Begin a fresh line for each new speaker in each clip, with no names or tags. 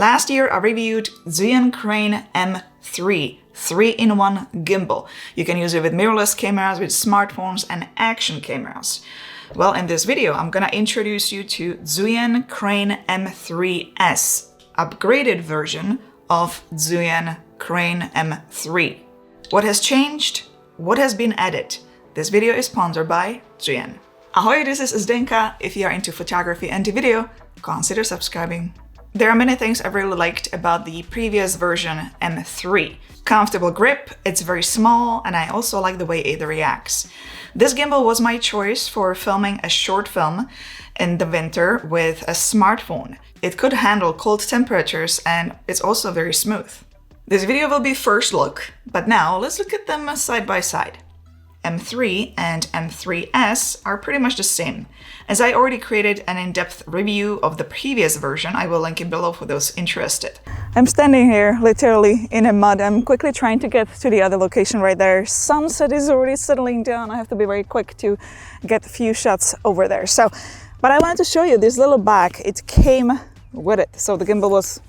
Last year I reviewed Zhiyun Crane M3 3-in-1 gimbal. You can use it with mirrorless cameras, with smartphones and action cameras. Well, in this video I'm gonna introduce you to Zhiyun Crane M3S, upgraded version of Zhiyun Crane M3. What has changed? What has been added? This video is sponsored by Zhiyun. Ahoy, this is Zdenka. If you are into photography and video, consider subscribing. There are many things I really liked about the previous version M3. Comfortable grip, it's very small, and I also like the way it reacts. This gimbal was my choice for filming a short film in the winter with a smartphone. It could handle cold temperatures and it's also very smooth. This video will be first look, but now let's look at them side by side. M3 and M3S are pretty much the same. As I already created an in-depth review of the previous version, I will link it below for those interested. I'm standing here literally in a mud. I'm quickly trying to get to the other location right there. Sunset is already settling down. I have to be very quick to get a few shots over there. But I wanted to show you this little bag. It came with it. So the gimbal was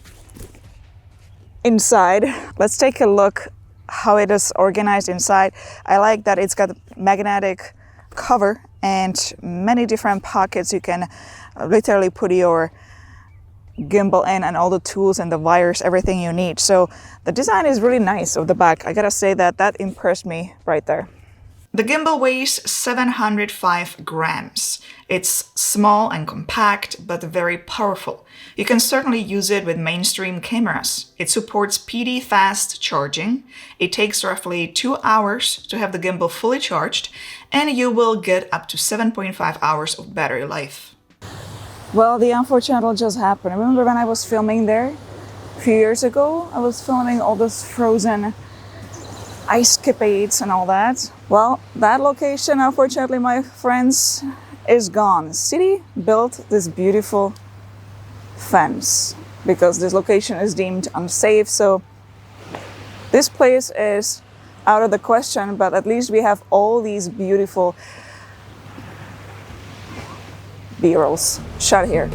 inside. Let's take a look how it is organized inside. I like that it's got a magnetic cover and many different pockets. You can literally put your gimbal in and all the tools and the wires, everything you need. So the design is really nice of the back. I gotta say that impressed me right there. The gimbal weighs 705 grams. It's small and compact, but very powerful. You can certainly use it with mainstream cameras. It supports PD fast charging. It takes roughly 2 hours to have the gimbal fully charged, and you will get up to 7.5 hours of battery life. Well, the unfortunate just happened. Remember when I was filming there a few years ago? I was filming all those frozen ice capades and all that. Well, that location, unfortunately, my friends, is gone. The city built this beautiful fence because this location is deemed unsafe. So this place is out of the question, but at least we have all these beautiful B-rolls shot here.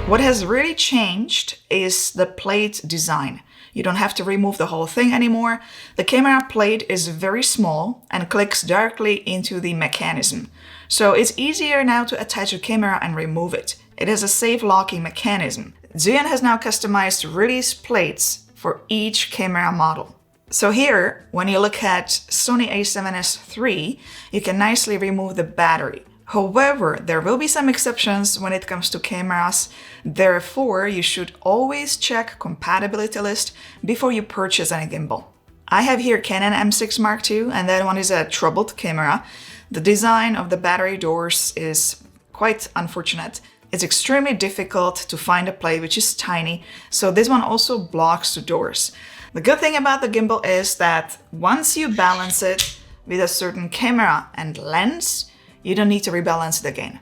What has really changed is the plate design. You don't have to remove the whole thing anymore. The camera plate is very small and clicks directly into the mechanism. So it's easier now to attach a camera and remove it. It has a safe locking mechanism. Zhiyun has now customized release plates for each camera model. So here, when you look at Sony a7S III, you can nicely remove the battery. However, there will be some exceptions when it comes to cameras. Therefore, you should always check compatibility list before you purchase any gimbal. I have here Canon M6 Mark II, and that one is a troubled camera. The design of the battery doors is quite unfortunate. It's extremely difficult to find a plate which is tiny, so this one also blocks the doors. The good thing about the gimbal is that once you balance it with a certain camera and lens, you don't need to rebalance it again.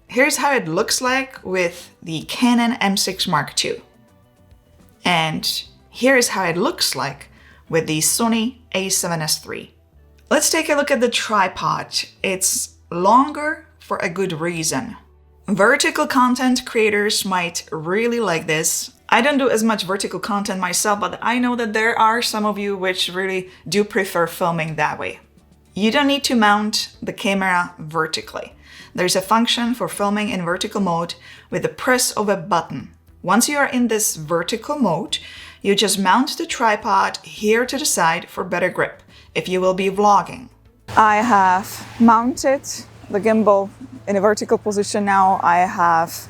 Here's how it looks like with the Canon M6 Mark II. And here is how it looks like with the Sony a7S III. Let's take a look at the tripod. It's longer for a good reason. Vertical content creators might really like this. I don't do as much vertical content myself, but I know that there are some of you which really do prefer filming that way. You don't need to mount the camera vertically. There's a function for filming in vertical mode with the press of a button. Once you are in this vertical mode, you just mount the tripod here to the side for better grip if you will be vlogging. I have mounted the gimbal in a vertical position now. I have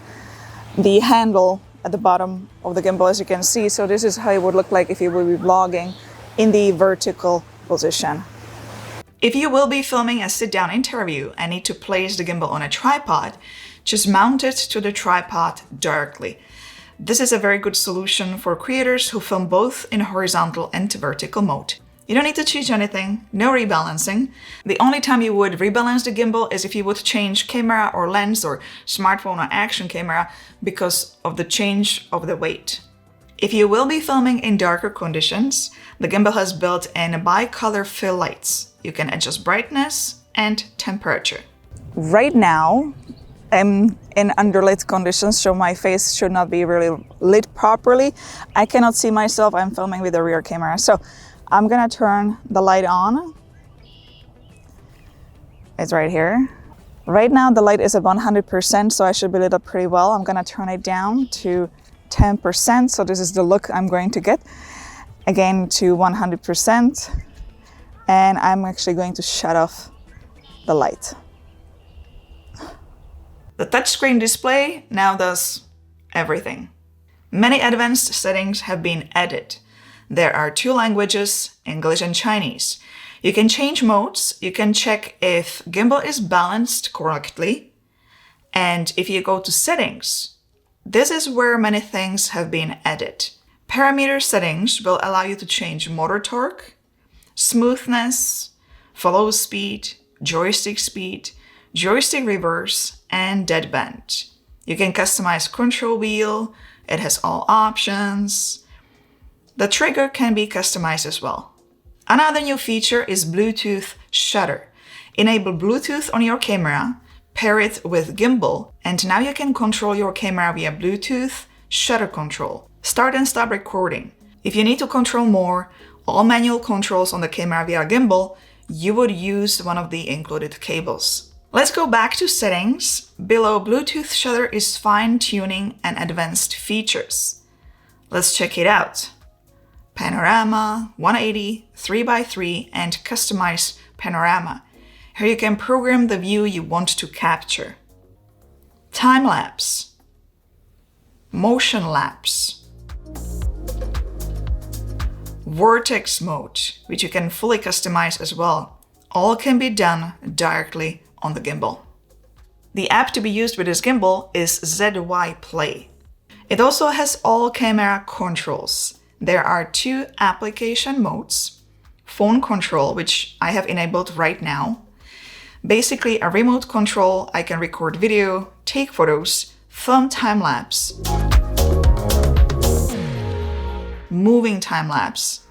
the handle at the bottom of the gimbal, as you can see. So this is how it would look like if you will be vlogging in the vertical position. If you will be filming a sit-down interview and need to place the gimbal on a tripod, just mount it to the tripod directly. This is a very good solution for creators who film both in horizontal and vertical mode. You don't need to change anything, no rebalancing. The only time you would rebalance the gimbal is if you would change camera or lens or smartphone or action camera because of the change of the weight. If you will be filming in darker conditions, the gimbal has built-in bicolor fill lights. You can adjust brightness and temperature. Right now, I'm in underlit conditions, so my face should not be really lit properly. I cannot see myself, I'm filming with the rear camera. So I'm gonna turn the light on. It's right here. Right now the light is at 100%, so I should be lit up pretty well. I'm gonna turn it down to 10%, so this is the look I'm going to get. Again to 100%. And I'm actually going to shut off the light. The touchscreen display now does everything. Many advanced settings have been added. There are 2 languages, English and Chinese. You can change modes, you can check if gimbal is balanced correctly, and if you go to settings, this is where many things have been added. Parameter settings will allow you to change motor torque, smoothness, follow speed, joystick reverse, and deadband. You can customize control wheel, it has all options. The trigger can be customized as well. Another new feature is Bluetooth shutter. Enable Bluetooth on your camera, pair it with gimbal, and now you can control your camera via Bluetooth shutter control. Start and stop recording. If you need to control more, all manual controls on the camera via gimbal, you would use one of the included cables. Let's go back to settings. Below Bluetooth shutter is fine-tuning and advanced features. Let's check it out. Panorama, 180, 3x3, and customize panorama. Here you can program the view you want to capture. Time-lapse, motion lapse, vortex mode, which you can fully customize as well. All can be done directly on the gimbal. The app to be used with this gimbal is ZY Play. It also has all camera controls. There are 2 application modes. Phone control, which I have enabled right now. Basically a remote control, I can record video, take photos, film time-lapse, moving time-lapse.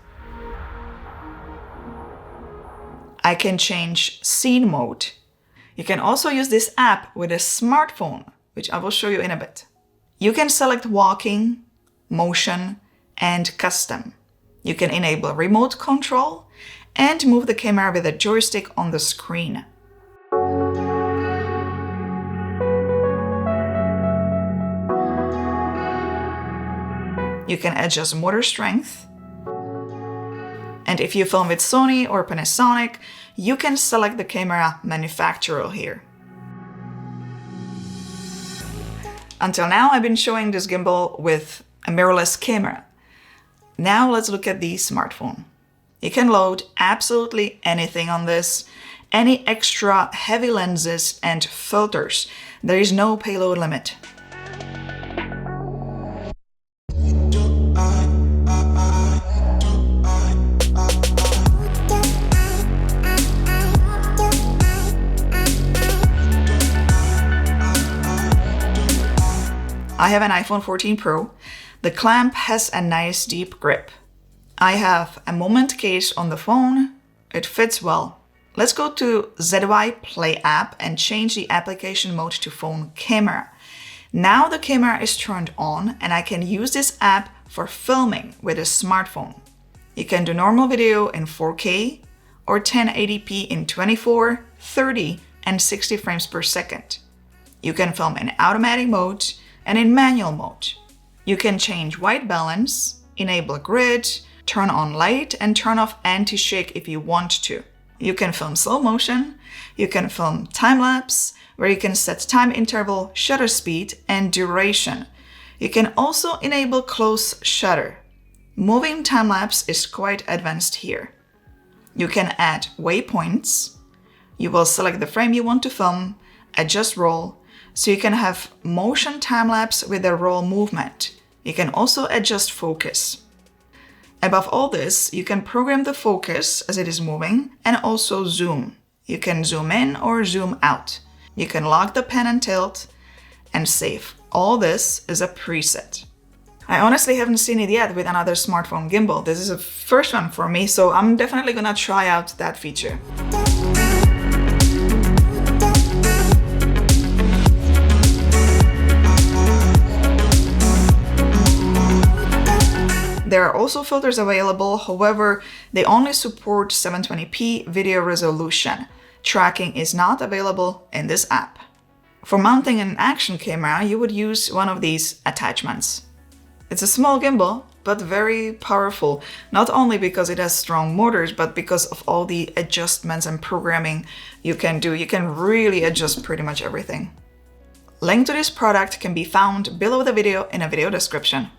I can change scene mode. You can also use this app with a smartphone, which I will show you in a bit. You can select walking, motion, and custom. You can enable remote control and move the camera with a joystick on the screen. You can adjust motor strength. And if you film with Sony or Panasonic, you can select the camera manufacturer here. Until now, I've been showing this gimbal with a mirrorless camera. Now let's look at the smartphone. You can load absolutely anything on this, any extra heavy lenses and filters. There is no payload limit. I have an iPhone 14 Pro. The clamp has a nice deep grip. I have a moment case on the phone. It fits well. Let's go to ZY Play app and change the application mode to phone camera. Now the camera is turned on and I can use this app for filming with a smartphone. You can do normal video in 4K or 1080p in 24, 30, and 60 frames per second. You can film in automatic mode and in manual mode. You can change white balance, enable grid, turn on light, and turn off anti-shake if you want to. You can film slow motion, you can film time-lapse, where you can set time interval, shutter speed, and duration. You can also enable close shutter. Moving time-lapse is quite advanced here. You can add waypoints. You will select the frame you want to film, adjust roll, so you can have motion time-lapse with a roll movement. You can also adjust focus. Above all this, you can program the focus as it is moving and also zoom. You can zoom in or zoom out. You can lock the pen and tilt and save. All this is a preset. I honestly haven't seen it yet with another smartphone gimbal. This is a first one for me, so I'm definitely gonna try out that feature. There are also filters available, however, they only support 720p video resolution. Tracking is not available in this app. For mounting an action camera, you would use one of these attachments. It's a small gimbal, but very powerful, not only because it has strong motors, but because of all the adjustments and programming you can do. You can really adjust pretty much everything. Link to this product can be found below the video in a video description.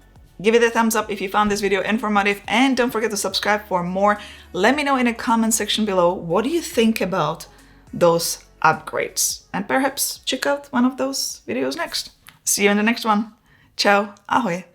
Give it a thumbs up if you found this video informative, and don't forget to subscribe for more. Let me know in the comment section below, what do you think about those upgrades? And perhaps check out one of those videos next. See you in the next one. Ciao, ahoj.